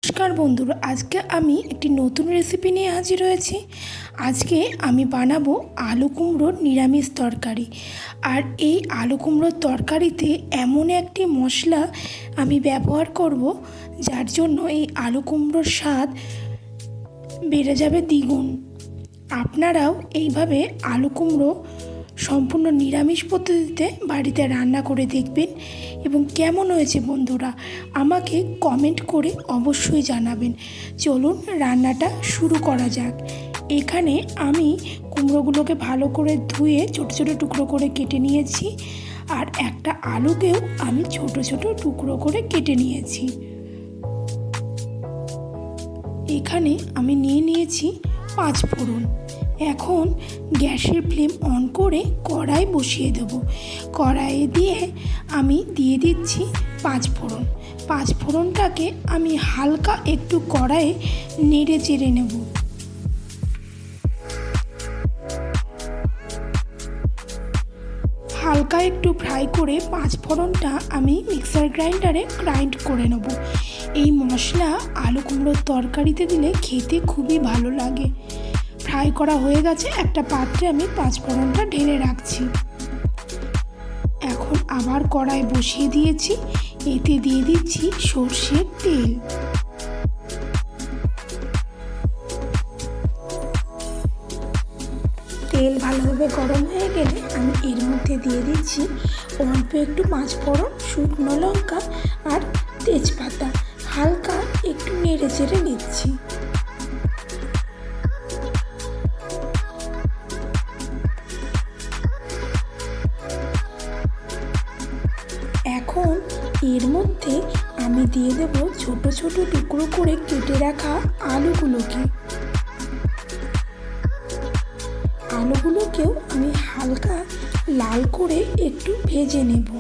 নমস্কার বন্ধুরা, আজকে আমি একটি নতুন রেসিপি নিয়ে হাজির হয়েছি। আজকে আমি বানাবো আলু কুমড়োর নিরামিষ তরকারি। আর এই আলু কুমড়োর তরকারিতে এমন একটি মশলা আমি ব্যবহার করব, যার জন্য এই আলু কুমড়োর স্বাদ বেড়ে যাবে দ্বিগুণ। আপনারাও এইভাবে আলু কুমড়ো সম্পূর্ণ নিরামিষ পদ্ধতিতে বাড়িতে রান্না করে দেখবেন এবং কেমন হয়েছে বন্ধুরা আমাকে কমেন্ট করে অবশ্যই জানাবেন। চলুন রান্নাটা শুরু করা যাক। এখানে আমি কুমড়োগুলোকে ভালো করে ধুয়ে ছোটো ছোটো টুকরো করে কেটে নিয়েছি, আর একটা আলুকেও আমি ছোটো ছোটো টুকরো করে কেটে নিয়েছি। এখানে আমি নিয়ে নিয়েছি 5 ফোড়ন। এখন গ্যাসের ফ্লেম অন করে কড়াই বসিয়ে দেব। কড়াইয়ে দিয়ে আমি দিয়ে দিচ্ছি 5 ফোড়ন। 5 ফোড়নটাকে আমি হালকা একটু কড়াইয়ে নেড়ে চেড়ে নেব। হালকা একটু ফ্রাই করে 5 ফোড়নটা আমি মিক্সার গ্রাইন্ডারে গ্রাইন্ড করে নেব। এই মশলা আলু কুমড়োর তরকারিতে দিলে খেতে খুবই ভালো লাগে। ফ্রাই করা হয়ে গেছে, একটা পাত্রে আমি 5 ফোড়নটা ঢেলে রাখছি। এখন আবার কড়াই বসিয়ে দিয়েছি, এতে দিয়ে দিচ্ছি সর্ষের তেল। তেল ভালোভাবে গরম হয়ে গেলে আমি এর মধ্যে দিয়ে দিচ্ছি অল্প একটু 5 ফোড়ন, শুকনো লঙ্কা আর তেজপাতা। হালকা একটু নেড়ে চেড়ে নিচ্ছি। এখন এর মধ্যে আমি দিয়ে দেব ছোট ছোট টুকরো করে কেটে রাখা আলুগুলোকে। আলুগুলোকেও আমি হালকা লাল করে একটু ভেজে নেব।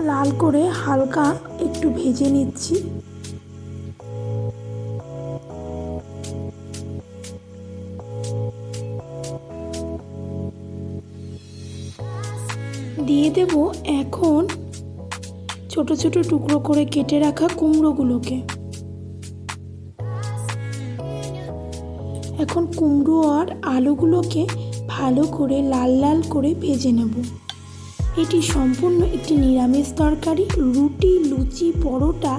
লাল করে হালকা একটু ভেজে নিচ্ছি। দিয়ে দেব এখন ছোট ছোট টুকরো করে কেটে রাখা কুমড়োগুলোকে। এখন কুমড়ো আর আলুগুলোকে ভালো করে লাল লাল করে ভেজে নেব। এটি সম্পূর্ণ একটি নিরামিষ তরকারি। রুটি, লুচি, পরোটা,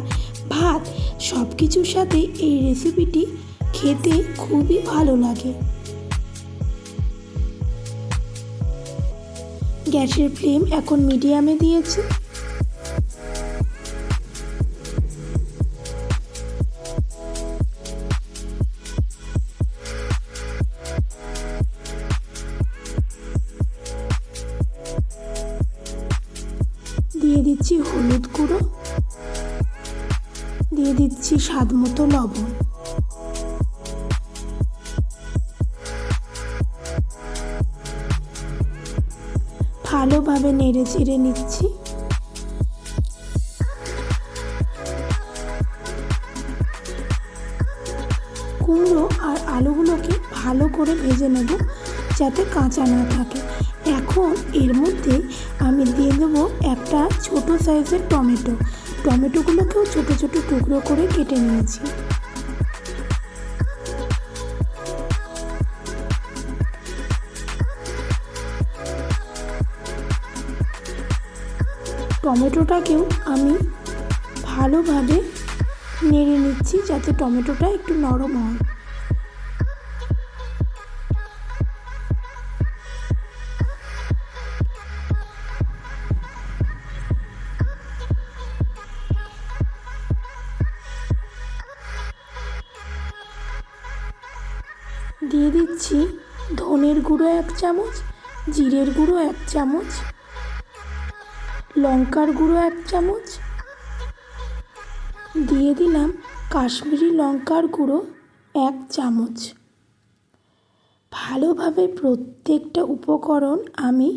ভাত সব কিছুর সাথে এই রেসিপিটি খেতে খুবই ভালো লাগে। গ্যাসের ফ্লেম এখন মিডিয়ামে দিয়েছি। দিয়ে দিচ্ছি হলুদ গুঁড়ো, দিয়ে দিচ্ছি স্বাদ মতো লবণ। ভালোভাবে নেড়ে চেড়ে নিচ্ছি। কুমড়ো আর আলুগুলোকে ভালো করে ভেজে নেব যাতে কাঁচা না থাকে। এখন এর মধ্যে আমি দিয়ে দেবো একটা ছোট সাইজের টমেটো। টমেটোগুলোকেও ছোট ছোট টুকরো করে কেটে নিয়েছি। টমেটোটাকেও আমি ভালোভাবে নেড়ে নিচ্ছি যাতে টমেটোটা একটু নরম হয়। দিয়ে দিচ্ছি ধনের গুঁড়ো 1 চামচ, জিরের গুঁড়ো 1 চামচ, লঙ্কার গুঁড়ো 1 চামচ, দিয়ে দিলাম কাশ্মীরি লঙ্কার গুঁড়ো 1 চামচ। ভালোভাবে প্রত্যেকটা উপকরণ আমি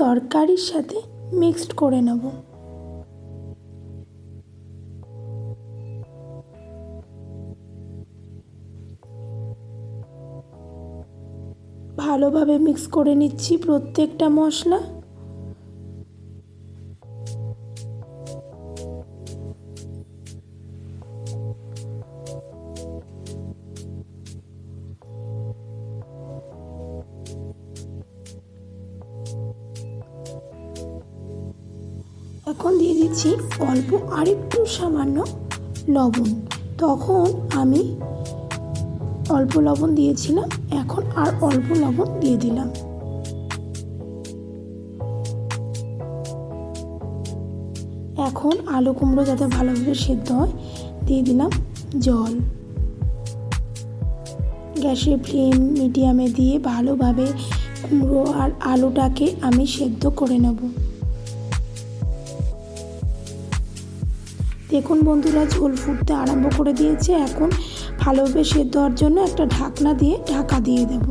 তরকারির সাথে মিক্সড করে নেব। ভালোভাবে মিক্স করে নিচ্ছি প্রত্যেকটা মশলা। এখন দিয়ে দিচ্ছি অল্প আরেকটু সামান্য লবণ। তখন আমি অল্প লবণ দিয়েছিলাম, এখন আর অল্প লবণ দিয়ে দিলাম। এখন আলু কুমড়ো যাতে ভালোভাবে সেদ্ধ হয় দিয়ে দিলাম জল। গ্যাসের ফ্লেম মিডিয়ামে দিয়ে ভালোভাবে কুমড়ো আর আলুটাকে আমি সেদ্ধ করে নেব। দেখুন বন্ধুরা, ঝোল ফুটতে আরম্ভ করে দিয়েছে। এখন ভালোভাবে সেদ্ধ হওয়ার জন্য একটা ঢাকনা দিয়ে ঢাকা দিয়ে দেব।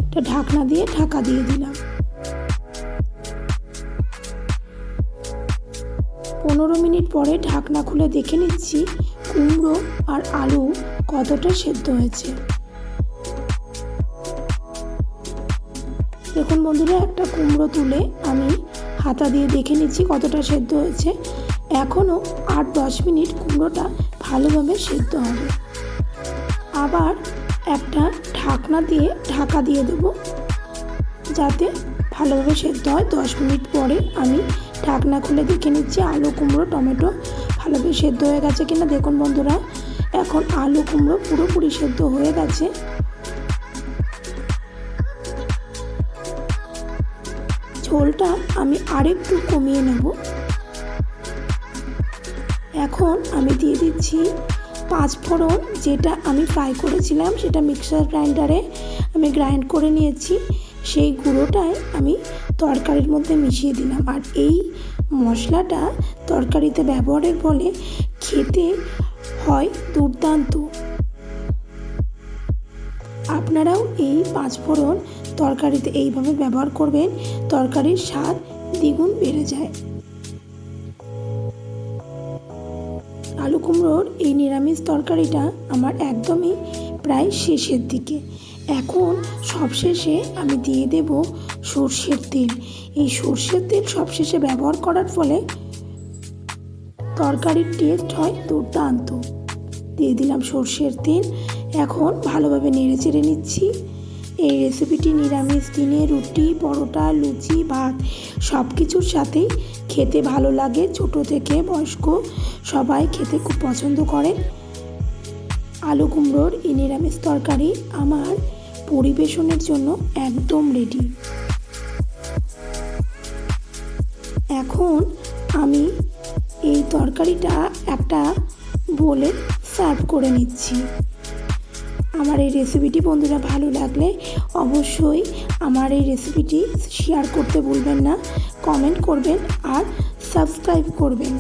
একটা ঢাকনা দিয়ে ঢাকা দিয়ে দিলাম। 15 মিনিট পরে ঢাকনা খুলে দেখে নিচ্ছি কুমড়ো আর আলু কতটা সেদ্ধ হয়েছে। দেখুন বন্ধুরা, একটা কুমড়ো তুলে আমি হাতা দিয়ে দেখে নিচ্ছি কতটা সেদ্ধ হয়েছে। এখনও 8-10 মিনিট কুমড়োটা ভালোভাবে সেদ্ধ হবে। আবার একটা ঢাকনা দিয়ে ঢাকা দিয়ে দেব যাতে ভালোভাবে সেদ্ধ হয়। 10 মিনিট পরে আমি ঢাকনা খুলে দেখে নিচ্ছি আলু কুমড়ো টমেটো ভালোভাবে সেদ্ধ হয়ে গেছে কিনা। দেখুন বন্ধুরা, এখন আলু কুমড়ো পুরোপুরি সেদ্ধ হয়ে গেছে। ঝোলটা আমি আরেকটু কমিয়ে নেব। এখন আমি দিয়ে দিচ্ছি 5 ফোড়ন, যেটা আমি ফ্রাই করেছিলাম সেটা মিক্সার গ্রাইন্ডারে আমি গ্রাইন্ড করে নিয়েছি। সেই গুঁড়োটাই আমি তরকারির মধ্যে মিশিয়ে দিলাম। আর এই মশলাটা তরকারিতে ব্যবহারের ফলে খেতে হয় দুর্দান্ত। আপনারাও এই 5 ফোড়ন তরকারিতে এইভাবে ব্যবহার করবেন, তরকারির স্বাদ দ্বিগুণ বেড়ে যায়। আলু কুমড়োর এই নিরামিষ তরকারিটা আমার একদমই প্রায় শেষের দিকে। এখন সবশেষে আমি দিয়ে দেব সর্ষের তেল। এই সর্ষের তেল সবশেষে ব্যবহার করার ফলে তরকারির টেস্ট হয় দুর্দান্ত। দিয়ে দিলাম সর্ষের তেল। এখন ভালোভাবে নেড়ে চেড়ে নিচ্ছি। এই রেসিপিটি নিরামিষ দিনে রুটি, পরোটা, লুচি, ভাত সব কিছুর সাথেই খেতে ভালো লাগে। ছোট থেকে বয়স্ক সবাই খেতে খুব পছন্দ করেন। আলু কুমড়োর এই নিরামিষ তরকারি আমার পরিবেশনের জন্য একদম রেডি। এখন আমি এই তরকারিটা একটা বোলে সার্ভ করে নিচ্ছি। আমার এই রেসিপিটি বন্ধুরা ভালো লাগলে অবশ্যই আমার এই রেসিপিটি শেয়ার করতে ভুলবেন না, কমেন্ট করবেন আর সাবস্ক্রাইব করবেন।